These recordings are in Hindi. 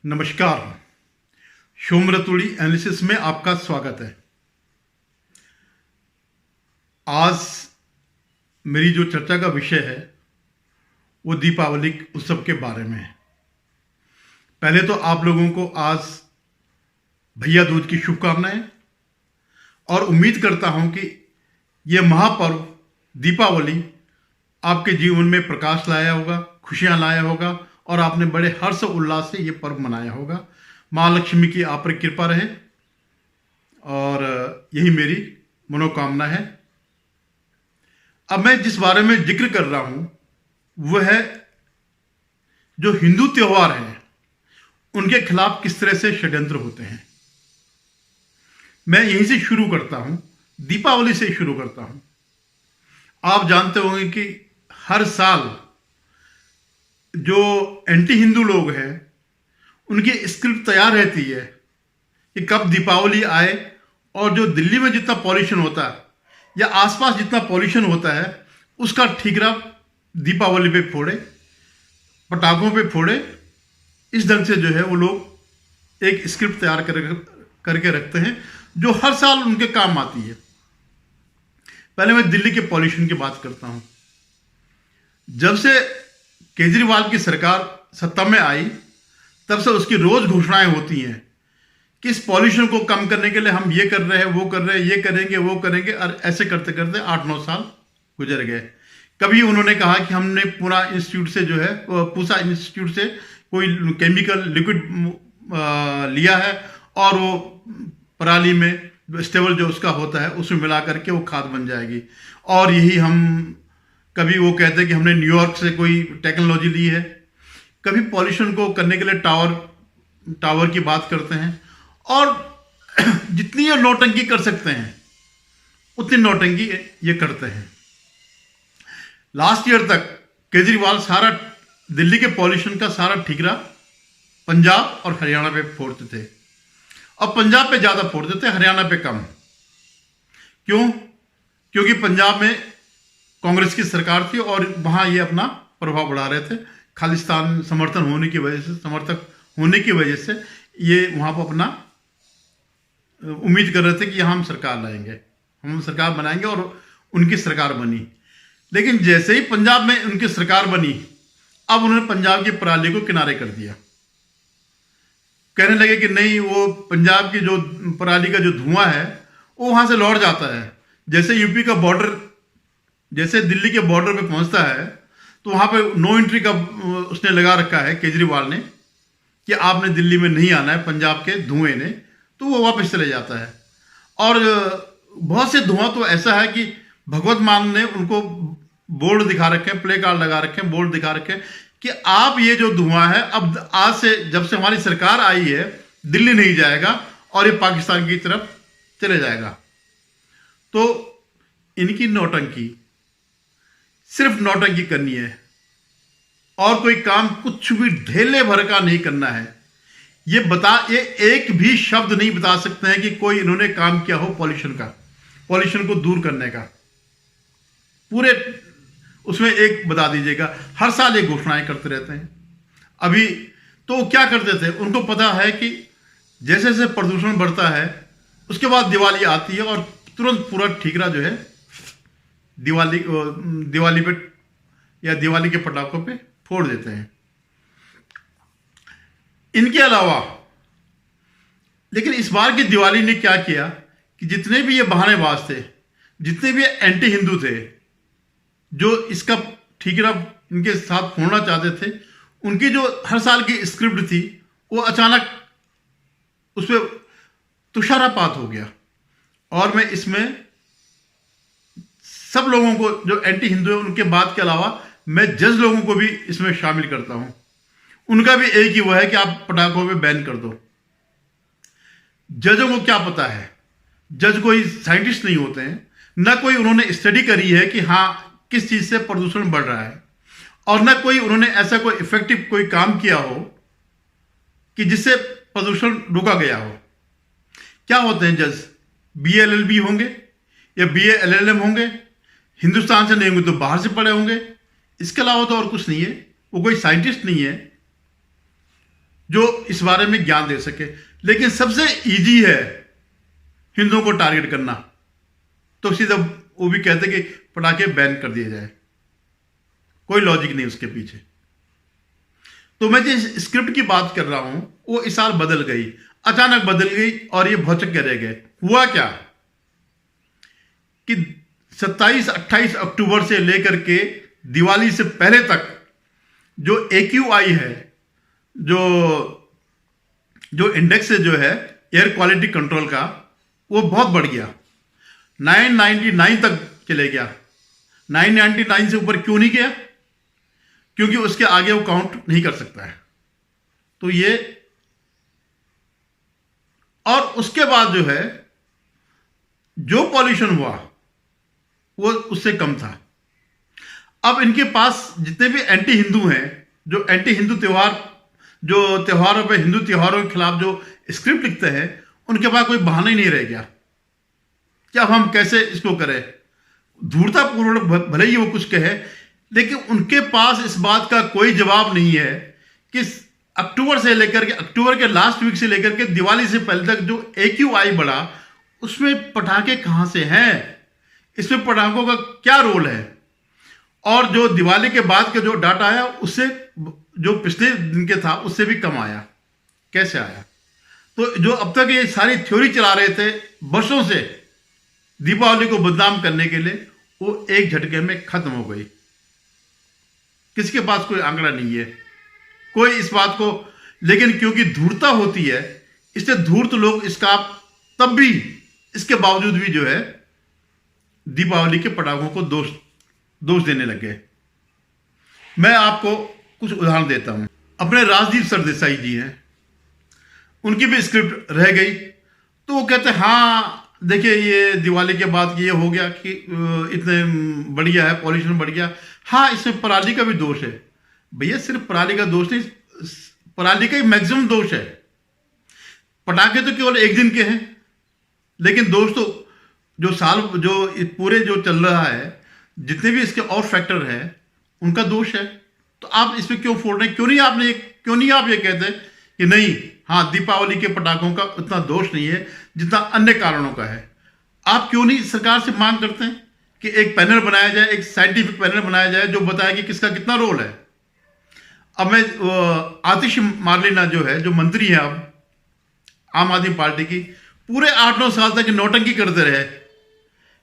नमस्कार। शोमरतुड़ी एनालिसिस में आपका स्वागत है। आज मेरी जो चर्चा का विषय है वो दीपावली उत्सव के बारे में है। पहले तो आप लोगों को आज भैया दूज की शुभकामनाएं और उम्मीद करता हूं कि ये महापर्व दीपावली आपके जीवन में प्रकाश लाया होगा, खुशियां लाया होगा और आपने बड़े हर्ष उल्लास से ये पर्व मनाया होगा। माँ लक्ष्मी की आप पर कृपा रहे और यही मेरी मनोकामना है। अब मैं जिस बारे में जिक्र कर रहा हूं वह है जो हिंदू त्योहार हैं उनके खिलाफ किस तरह से षड्यंत्र होते हैं। मैं यहीं से शुरू करता हूं, दीपावली से शुरू करता हूं। आप जानते होंगे कि हर साल जो एंटी हिंदू लोग हैं उनकी स्क्रिप्ट तैयार रहती है कि कब दीपावली आए और जो दिल्ली में जितना पॉल्यूशन होता है या आसपास जितना पॉल्यूशन होता है उसका ठीकरा दीपावली पे फोड़े, पटाखों पे फोड़े। इस ढंग से जो है वो लोग एक स्क्रिप्ट तैयार करके रखते हैं जो हर साल उनके काम आती है। पहले मैं दिल्ली के पॉल्यूशन की बात करता हूं। जब से केजरीवाल की सरकार सत्ता में आई तब से उसकी रोज घोषणाएं होती हैं कि इस पॉल्यूशन को कम करने के लिए हम ये कर रहे हैं, वो कर रहे हैं, ये करेंगे, वो करेंगे, और ऐसे करते करते 8-9 साल गुजर गए। कभी उन्होंने कहा कि हमने पूरा इंस्टीट्यूट से जो है पूसा इंस्टीट्यूट से कोई केमिकल लिक्विड लिया है और वो पराली में स्टेबल जो उसका होता है उसमें मिला करके वो खाद बन जाएगी। और यही हम कभी वो कहते हैं कि हमने न्यूयॉर्क से कोई टेक्नोलॉजी ली है। कभी पॉल्यूशन को करने के लिए टावर की बात करते हैं और जितनी ये नौटंकी कर सकते हैं उतनी नौटंकी ये करते हैं। लास्ट ईयर तक केजरीवाल सारा दिल्ली के पॉल्यूशन का सारा ठीकरा पंजाब और हरियाणा पे फोड़ते थे और पंजाब पे ज्यादा फोड़ते थे, हरियाणा पे कम। क्यों? क्योंकि पंजाब में कांग्रेस की सरकार थी और वहां ये अपना प्रभाव बढ़ा रहे थे। खालिस्तान समर्थक होने की वजह से ये वहां पर अपना उम्मीद कर रहे थे कि यहां हम सरकार लाएंगे, हम सरकार बनाएंगे, और उनकी सरकार बनी। लेकिन जैसे ही पंजाब में उनकी सरकार बनी अब उन्होंने पंजाब की पराली को किनारे कर दिया। कहने लगे कि नहीं, वो पंजाब की जो पराली का जो धुआं है वो वहां से लौट जाता है। जैसे यूपी का बॉर्डर, जैसे दिल्ली के बॉर्डर पे पहुंचता है तो वहां पे नो एंट्री का उसने लगा रखा है केजरीवाल ने कि आपने दिल्ली में नहीं आना है पंजाब के धुएं ने, तो वो वापस चले जाता है। और बहुत से धुआं तो ऐसा है कि भगवत मान ने उनको बोर्ड दिखा रखे हैं, प्ले कार्ड लगा रखे हैं, बोर्ड दिखा रखे हैं कि आप ये जो धुआं है अब आज से, जब से हमारी सरकार आई है, दिल्ली नहीं जाएगा और ये पाकिस्तान की तरफ चले जाएगा। तो इनकी नौटंकी, सिर्फ नौटंकी करनी है और कोई काम कुछ भी ढेले भर का नहीं करना है। ये एक भी शब्द नहीं बता सकते हैं कि कोई इन्होंने काम किया हो पॉल्यूशन को दूर करने का। पूरे उसमें एक बता दीजिएगा। हर साल एक घोषणाएं करते रहते हैं। अभी तो क्या करते थे, उनको पता है कि जैसे जैसे प्रदूषण बढ़ता है उसके बाद दिवाली आती है और तुरंत पूरा ठीकरा जो है दिवाली पे या दिवाली के पटाखों पे फोड़ देते हैं। इनके अलावा लेकिन इस बार की दिवाली ने क्या किया कि जितने भी ये बहानेबाज थे, जितने भी एंटी हिंदू थे जो इसका ठीकरा इनके साथ फोड़ना चाहते थे, उनकी जो हर साल की स्क्रिप्ट थी वो अचानक उस पर तुषारपात हो गया। और मैं इसमें सब लोगों को जो एंटी हिंदू है उनके बात के अलावा मैं जज लोगों को भी इसमें शामिल करता हूं। उनका भी एक ही वो है कि आप पटाखों पे बैन कर दो। जजों को क्या पता है, जज कोई साइंटिस्ट नहीं होते हैं, ना कोई उन्होंने स्टडी करी है कि हाँ किस चीज से प्रदूषण बढ़ रहा है, और ना कोई उन्होंने ऐसा कोई इफेक्टिव कोई काम किया हो कि जिससे प्रदूषण रोका गया हो। क्या होते हैं जज? BA LLB होंगे या BA LLM होंगे, हिंदुस्तान से नहीं होंगे तो बाहर से पढ़े होंगे। इसके अलावा तो और कुछ नहीं है, वो कोई साइंटिस्ट नहीं है। जो इस बारे में ज्ञान दे सके। लेकिन सबसे इजी है हिंदुओं को टारगेट करना, तो सीधा वो भी कहते कि पटाखे बैन कर दिए जाए, कोई लॉजिक नहीं उसके पीछे। तो मैं जिस स्क्रिप्ट की बात कर रहा हूं वो इस साल बदल गई, अचानक बदल गई और ये भौचक के रह गए। हुआ क्या कि 27-28 अक्टूबर से लेकर के दिवाली से पहले तक जो AQI है, जो इंडेक्स है जो है एयर क्वालिटी कंट्रोल का, वो बहुत बढ़ गया, 999 तक चले गया। 999 से ऊपर क्यों नहीं गया? क्योंकि उसके आगे वो काउंट नहीं कर सकता है। तो ये, और उसके बाद जो है जो पॉल्यूशन हुआ वो उससे कम था। अब इनके पास जितने भी एंटी हिंदू हैं, जो एंटी हिंदू त्योहार, जो त्योहारों पे, हिंदू त्योहारों के खिलाफ जो स्क्रिप्ट लिखते हैं, उनके पास कोई बहाना ही नहीं रह गया कि अब हम कैसे इसको करें। धूर्ततापूर्ण भले ही वो कुछ कहे, लेकिन उनके पास इस बात का कोई जवाब नहीं है कि अक्टूबर से लेकर के, अक्टूबर के लास्ट वीक से लेकर के दिवाली से पहले तक जो AQI बढ़ा, उसमें पटाखे कहां से हैं, इसमें पटाखों का क्या रोल है। और जो दिवाली के बाद का जो डाटा आया उससे, जो पिछले दिन के था उससे भी कम आया। कैसे आया? तो जो अब तक ये सारी थ्योरी चला रहे थे वर्षों से दीपावली को बदनाम करने के लिए, वो एक झटके में खत्म हो गई। किसी के पास कोई आंकड़ा नहीं है, कोई इस बात को, लेकिन क्योंकि धूर्तता होती है, इससे धूर्त लोग इसका तब भी, इसके बावजूद भी जो है दीपावली के पटाखों को दोष देने लगे। मैं आपको कुछ उदाहरण देता हूं। अपने राजदीप सरदेसाई जी हैं, उनकी भी स्क्रिप्ट रह गई, तो वो कहते हैं हाँ देखिए ये दिवाली के बाद ये हो गया कि इतने बढ़िया है, पॉल्यूशन बढ़ गया, हाँ इसमें पराली का भी दोष है। भैया सिर्फ पराली का दोष नहीं, पराली का ही मैक्सिमम दोष है। पटाखे तो केवल एक दिन के हैं, लेकिन दोष तो जो साल, जो पूरे जो चल रहा है, जितने भी इसके और फैक्टर हैं उनका दोष है। तो आप इस पर क्यों फोड़ रहे हैं? क्यों नहीं आप ये कहते कि नहीं, हाँ दीपावली के पटाखों का उतना दोष नहीं है जितना अन्य कारणों का है। आप क्यों नहीं सरकार से मांग करते हैं कि एक पैनल बनाया जाए, एक साइंटिफिक पैनल बनाया जाए जो बताए कि किसका कितना रोल है। अब मैं आतिश मार्लेना जो है, जो मंत्री है अब आम आदमी पार्टी की, पूरे 8-9 साल तक नौटंकी करते रहे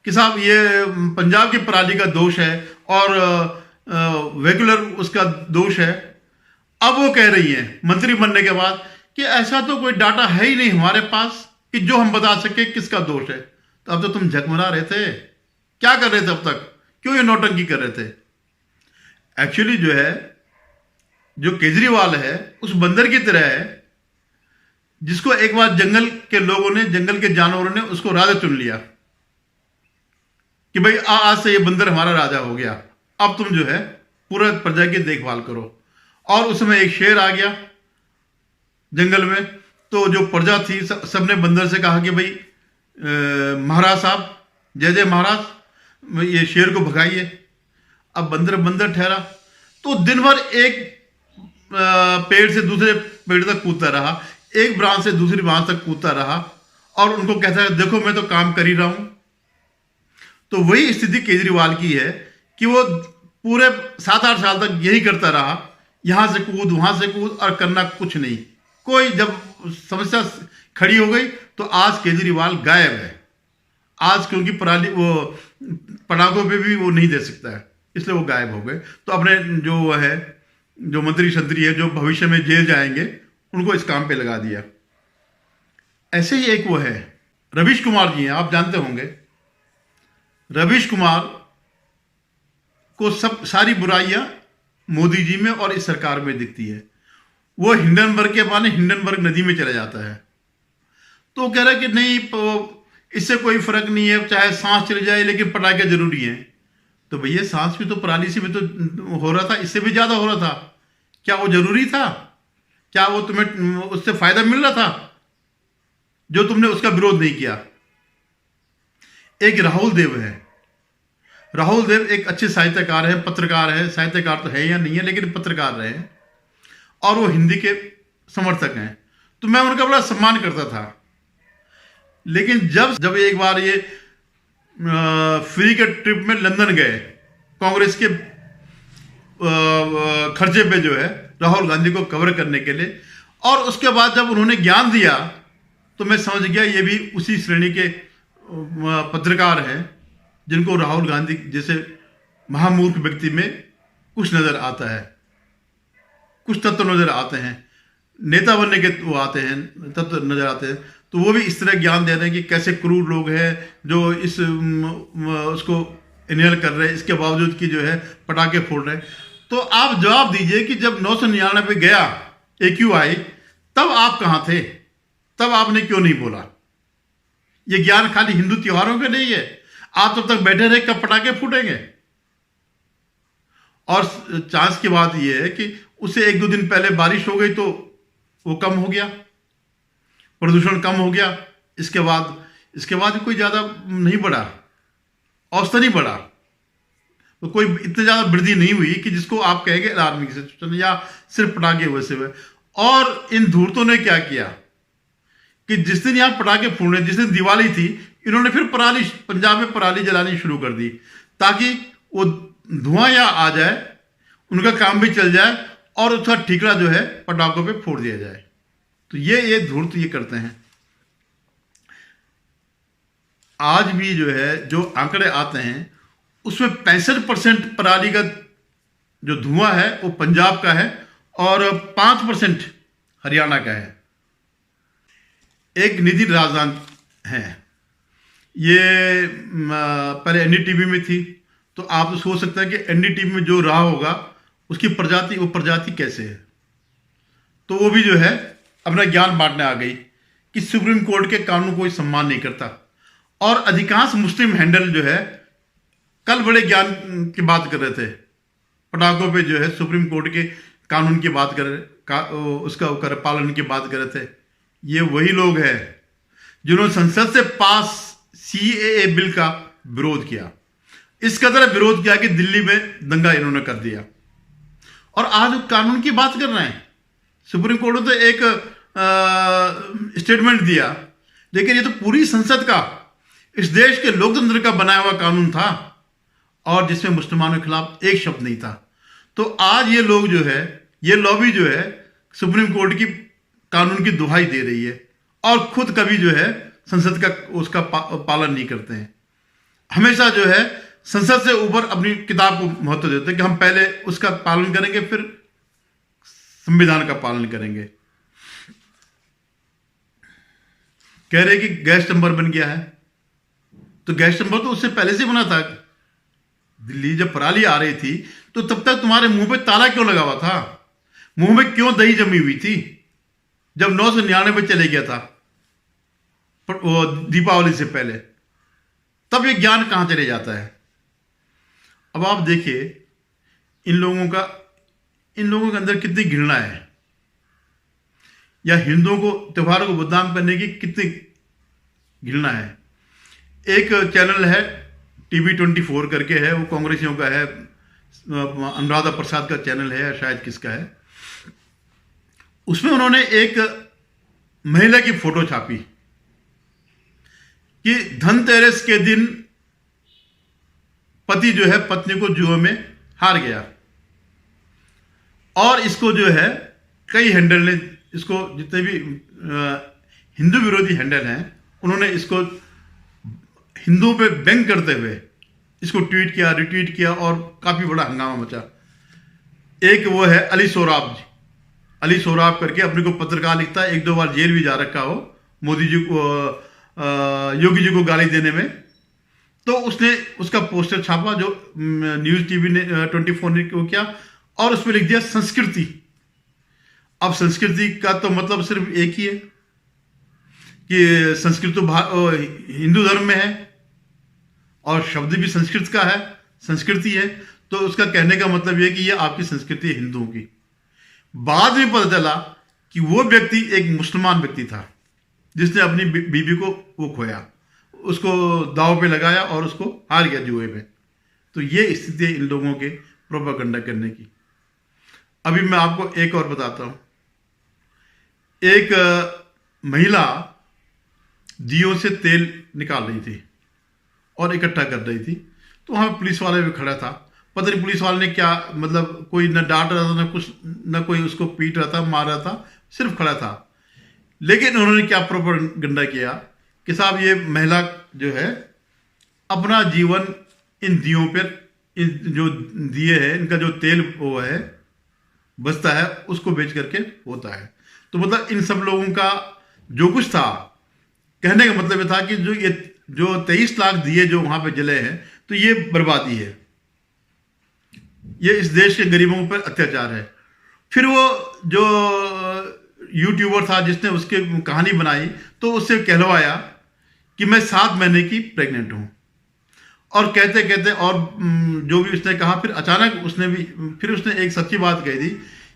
कि साहब ये पंजाब की पराली का दोष है और वेगुलर उसका दोष है। अब वो कह रही है मंत्री बनने के बाद कि ऐसा तो कोई डाटा है ही नहीं हमारे पास कि जो हम बता सके किसका दोष है। तो अब तो तुम झकमरा रहे थे, क्या कर रहे थे अब तक? क्यों ये नौटंकी कर रहे थे? एक्चुअली जो है, जो केजरीवाल है उस बंदर की तरह है जिसको एक बार जंगल के लोगों ने, जंगल के जानवरों ने उसको राजा चुन लिया कि भाई आज से ये बंदर हमारा राजा हो गया, अब तुम जो है पूरा प्रजा की देखभाल करो। और उस समय एक शेर आ गया जंगल में, तो जो प्रजा थी सबने बंदर से कहा कि भाई महाराज साहब, जय जय महाराज, ये शेर को भगाइए। अब बंदर ठहरा तो दिन भर एक पेड़ से दूसरे पेड़ तक कूदता रहा, एक ब्रांच से दूसरी ब्रांच तक कूदता रहा और उनको कहता है देखो मैं तो काम कर ही रहा हूं। तो वही स्थिति केजरीवाल की है कि वो पूरे 7-8 साल तक यही करता रहा, यहां से कूद वहां से कूद और करना कुछ नहीं। कोई जब समस्या खड़ी हो गई तो आज केजरीवाल गायब है। आज क्योंकि पराली, वो पटाखों पे भी वो नहीं दे सकता है, इसलिए वो गायब हो गए। तो अपने जो है, जो मंत्री शंत्री है, जो भविष्य में जेल जाएंगे, उनको इस काम पे लगा दिया। ऐसे ही एक वो है रवीश कुमार जी हैं, आप जानते होंगे। रवीश कुमार को सारी बुराइयां मोदी जी में और इस सरकार में दिखती है। वो हिंडनबर्ग के बहाने हिंडनबर्ग नदी में चला जाता है, तो वो कह रहा है कि नहीं इससे कोई फर्क नहीं है, चाहे सांस चली जाए लेकिन पटाखे जरूरी हैं। तो भैया सांस भी तो पराली से भी तो हो रहा था, इससे भी ज्यादा हो रहा था। क्या वो जरूरी था? क्या वो तुम्हें उससे फायदा मिल रहा था जो तुमने उसका विरोध नहीं किया? एक राहुल देव है। राहुल देव एक अच्छे साहित्यकार है, पत्रकार है, साहित्यकार तो है या नहीं है लेकिन पत्रकार रहे, और वो हिंदी के समर्थक हैं, तो मैं उनका बड़ा सम्मान करता था। लेकिन जब एक बार ये फ्री के ट्रिप में लंदन गए कांग्रेस के खर्चे पे जो है राहुल गांधी को कवर करने के लिए, और उसके बाद जब उन्होंने ज्ञान दिया तो मैं समझ गया ये भी उसी श्रेणी के पत्रकार हैं जिनको राहुल गांधी जैसे महामूर्ख व्यक्ति में कुछ नजर आता है, कुछ तत्व नजर आते हैं, नेता बनने के वो आते हैं, तत्व नजर आते हैं। तो वो भी इस तरह ज्ञान दे रहे हैं कि कैसे क्रूर लोग हैं जो इस उसको इनहेल कर रहे हैं, इसके बावजूद कि जो है पटाखे फोड़ रहे हैं। तो आप जवाब दीजिए कि जब 999 गया AQI, तब आप कहाँ थे? तब आपने क्यों नहीं बोला? ये ज्ञान खाली हिंदू त्योहारों का नहीं है। आप तब तक बैठे रहे, कब पटाखे फूटेंगे? और चांस की बात यह है कि उससे 1-2 दिन पहले बारिश हो गई तो वो कम हो गया, प्रदूषण कम हो गया। इसके बाद कोई ज्यादा नहीं बढ़ा, औसतन ही बढ़ा, तो कोई इतनी ज्यादा वृद्धि नहीं हुई कि जिसको आप कहेंगे अलार्मिंग सिचुएशन या सिर्फ पटाखे वैसे हुए। और इन धूर्तों ने क्या किया कि जिस दिन यहाँ पटाखे फूटने, जिस दिन दिवाली थी, इन्होंने फिर पंजाब में पराली जलानी शुरू कर दी ताकि वो धुआं यहाँ आ जाए, उनका काम भी चल जाए और उसका ठीकरा जो है पटाखों पे फोड़ दिया जाए। तो ये धूर्त ये करते हैं। आज भी जो है जो आंकड़े आते हैं उसमें 65% पराली का जो धुआं है वो पंजाब का है और 5% हरियाणा का है। एक निधि राजदान है, ये पहले NDTV में थी, तो आप तो सोच सकते हैं कि NDTV में जो रहा होगा उसकी प्रजाति कैसे है। तो वो भी जो है अपना ज्ञान बांटने आ गई कि सुप्रीम कोर्ट के कानून कोई सम्मान नहीं करता। और अधिकांश मुस्लिम हैंडल जो है कल बड़े ज्ञान की बात कर रहे थे, पटाखों पे जो है सुप्रीम कोर्ट के कानून की बात उसका पालन की बात कर रहे थे। ये वही लोग हैं जिन्होंने संसद से पास CAA बिल का विरोध किया, इस कदर विरोध किया कि दिल्ली में दंगा इन्होंने कर दिया। और आज कानून की बात कर रहे हैं। सुप्रीम कोर्ट ने तो एक स्टेटमेंट दिया, लेकिन ये तो पूरी संसद का, इस देश के लोकतंत्र का बनाया हुआ कानून था और जिसमें मुसलमानों के खिलाफ एक शब्द नहीं था। तो आज ये लोग जो है, ये लॉबी जो है सुप्रीम कोर्ट की कानून की दुहाई दे रही है और खुद कभी जो है संसद का उसका पालन नहीं करते हैं। हमेशा जो है संसद से ऊपर अपनी किताब को महत्व देते हैं कि हम पहले उसका पालन करेंगे फिर संविधान का पालन करेंगे। कह रहे कि गैस चैम्बर बन गया है, तो गैस चैम्बर तो उससे पहले से बना था। दिल्ली जब पराली आ रही थी तो तब तक तुम्हारे मुंह पे ताला क्यों लगा हुआ था? मुंह में क्यों दही जमी हुई थी जब 999 चले गया था वो दीपावली से पहले? तब ये ज्ञान कहां चले जाता है? अब आप देखिए इन लोगों के अंदर कितनी घृणा है, या हिंदुओं को त्योहारों को बदनाम करने की कितनी घृणा है। एक चैनल है TV24 करके है, वो कांग्रेसियों का है, अनुराधा प्रसाद का चैनल है या शायद किसका है। उसमें उन्होंने एक महिला की फोटो छापी कि धनतेरस के दिन पति जो है पत्नी को जुए में हार गया, और इसको जो है कई हैंडल ने इसको, जितने भी हिंदू विरोधी हैंडल हैं, उन्होंने इसको हिंदुओं पे व्यंग करते हुए इसको ट्वीट किया, रिट्वीट किया और काफी बड़ा हंगामा मचा। एक वो है अली सोराब करके, अपने को पत्रकार लिखता है, 1-2 बार जेल भी जा रखा हो मोदी जी को, योगी जी को गाली देने में। तो उसने उसका पोस्टर छापा जो न्यूज TV ने 24 ने वो किया, और उसमें लिख दिया संस्कृति। अब संस्कृति का तो मतलब सिर्फ एक ही है कि संस्कृत तो हिंदू धर्म में है और शब्द भी संस्कृत का है, संस्कृति है। तो उसका कहने का मतलब यह कि यह आपकी संस्कृति है हिंदुओं की। बाद में पता चला कि वो व्यक्ति एक मुसलमान व्यक्ति था जिसने अपनी बीबी को वो खोया, उसको दांव पे लगाया और उसको हार गया जुए में। तो ये स्थिति है इन लोगों के प्रोपेगेंडा करने की। अभी मैं आपको एक और बताता हूं। एक महिला दियों से तेल निकाल रही थी और इकट्ठा कर रही थी। तो वहाँ पुलिस वाले भी खड़ा था। पता नहीं पुलिस वाले ने क्या, मतलब कोई न डांट रहा था, न कुछ, न कोई उसको पीट रहा था, मार रहा था, सिर्फ खड़ा था। लेकिन उन्होंने क्या प्रोपेगेंडा किया कि साहब ये महिला जो है अपना जीवन इन दियों पर, इन जो दिए हैं, इनका जो तेल वो है बचता है, उसको बेच करके होता है। तो मतलब इन सब लोगों का जो कुछ था, कहने का मतलब ये था कि जो 23 लाख दिए जो वहां पे जले हैं, तो ये बर्बादी है, ये इस देश के गरीबों पर अत्याचार है। फिर वो जो यूट्यूबर था जिसने उसके कहानी बनाई, तो उससे कहलवाया कि मैं 7 महीने की प्रेग्नेंट हूं। और कहते कहते और जो भी उसने कहा, फिर अचानक उसने एक सच्ची बात कही थी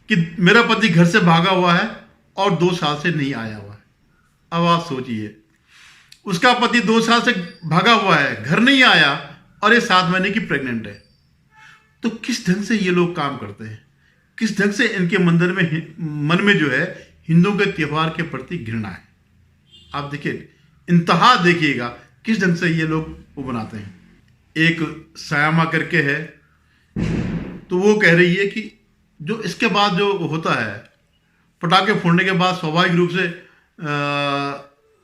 कि मेरा पति घर से भागा हुआ है और 2 साल से नहीं आया हुआ है। अब आप सोचिए, उसका पति 2 साल से भागा हुआ है, घर नहीं आया, और ये 7 महीने की प्रेग्नेंट है। तो किस ढंग से ये लोग काम करते हैं, किस ढंग से इनके मन में जो है हिंदुओं के त्यौहार के प्रति घृणा है। आप देखिए, इंतहा देखिएगा किस ढंग से ये लोग वो बनाते हैं। एक सयामा करके है, तो वो कह रही है कि जो इसके बाद जो होता है, पटाखे फोड़ने के बाद स्वाभाविक रूप से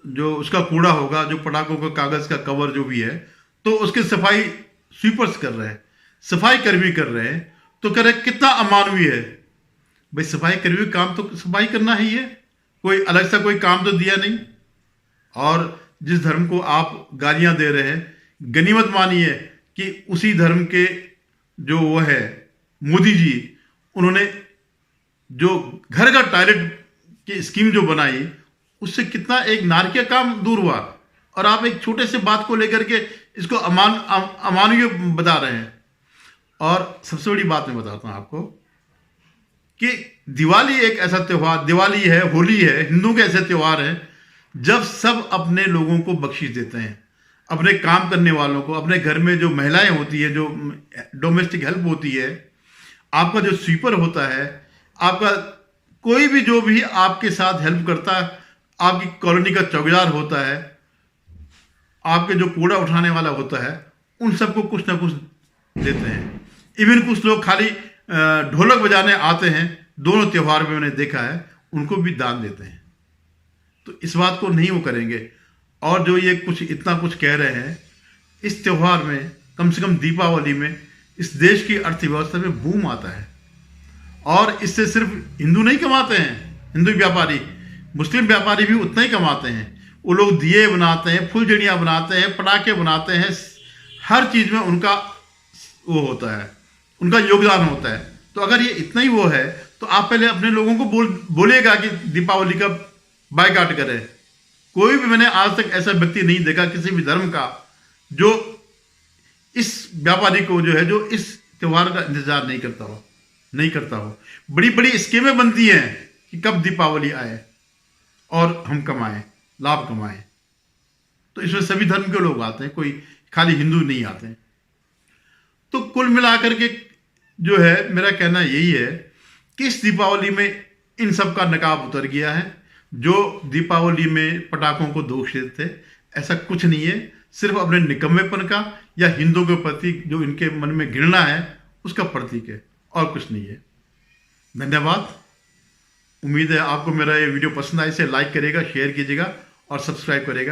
जो उसका कूड़ा होगा, जो पटाखों का कागज का कवर जो भी है, तो उसकी सफाई स्वीपर्स कर रहे हैं, सफाई कर्मी कर रहे हैं। तो कह रहे कितना अमानवीय है भाई, सफाई कर्मी काम तो सफाई करना ही है, कोई अलग सा कोई काम तो दिया नहीं। और जिस धर्म को आप गालियां दे रहे हैं, गनीमत मानिए कि उसी धर्म के जो वो है मोदी जी, उन्होंने जो घर का टॉयलेट की स्कीम जो बनाई, उससे कितना एक नारकीय काम दूर हुआ। और आप एक छोटे से बात को लेकर के इसको अमानवीय बता रहे हैं। और सबसे बड़ी बात मैं बताता हूं आपको कि दिवाली एक ऐसा त्योहार, दिवाली है, होली है, हिंदुओं के ऐसे त्योहार हैं जब सब अपने लोगों को बख्शीश देते हैं, अपने काम करने वालों को, अपने घर में जो महिलाएं होती है, जो डोमेस्टिक हेल्प होती है, आपका जो स्वीपर होता है, आपका कोई भी जो भी आपके साथ हेल्प करता है, आपकी कॉलोनी का चौकीदार होता है, आपके जो कूड़ा उठाने वाला होता है, उन सबको कुछ ना कुछ देते हैं। इवन कुछ लोग खाली ढोलक बजाने आते हैं, दोनों त्योहार में मैंने देखा है, उनको भी दान देते हैं। तो इस बात को नहीं वो करेंगे। और जो ये कुछ इतना कुछ कह रहे हैं, इस त्योहार में कम से कम दीपावली में इस देश की अर्थव्यवस्था में बूम आता है। और इससे सिर्फ हिंदू नहीं कमाते हैं, हिंदू व्यापारी, मुस्लिम व्यापारी भी उतना ही कमाते हैं। वो लोग दिए बनाते हैं, फुलझड़ियाँ बनाते हैं, पटाखे बनाते हैं, हर चीज़ में उनका वो होता है, उनका योगदान होता है। तो अगर ये इतना ही वो है, तो आप पहले अपने लोगों को बोलिएगा कि दीपावली का बायकॉट करें। कोई भी, मैंने आज तक ऐसा व्यक्ति नहीं देखा किसी भी धर्म का जो इस व्यापारी को जो है, जो इस त्योहार का इंतजार नहीं करता हो। बड़ी बड़ी स्कीमें बनती हैं कि कब दीपावली आए और हम कमाएं, लाभ कमाएं। तो इसमें सभी धर्म के लोग आते हैं, कोई खाली हिंदू नहीं आते हैं। तो कुल मिलाकर के जो है मेरा कहना यही है कि इस दीपावली में इन सब का नकाब उतर गया है। जो दीपावली में पटाखों को दोष देते थे, ऐसा कुछ नहीं है, सिर्फ अपने निकम्मेपन का या हिंदुओं के प्रति जो इनके मन में घृणा है उसका प्रतीक है, और कुछ नहीं है। धन्यवाद। उम्मीद है आपको मेरा ये वीडियो पसंद आए, इसे लाइक करेगा, शेयर कीजिएगा और सब्सक्राइब करेगा।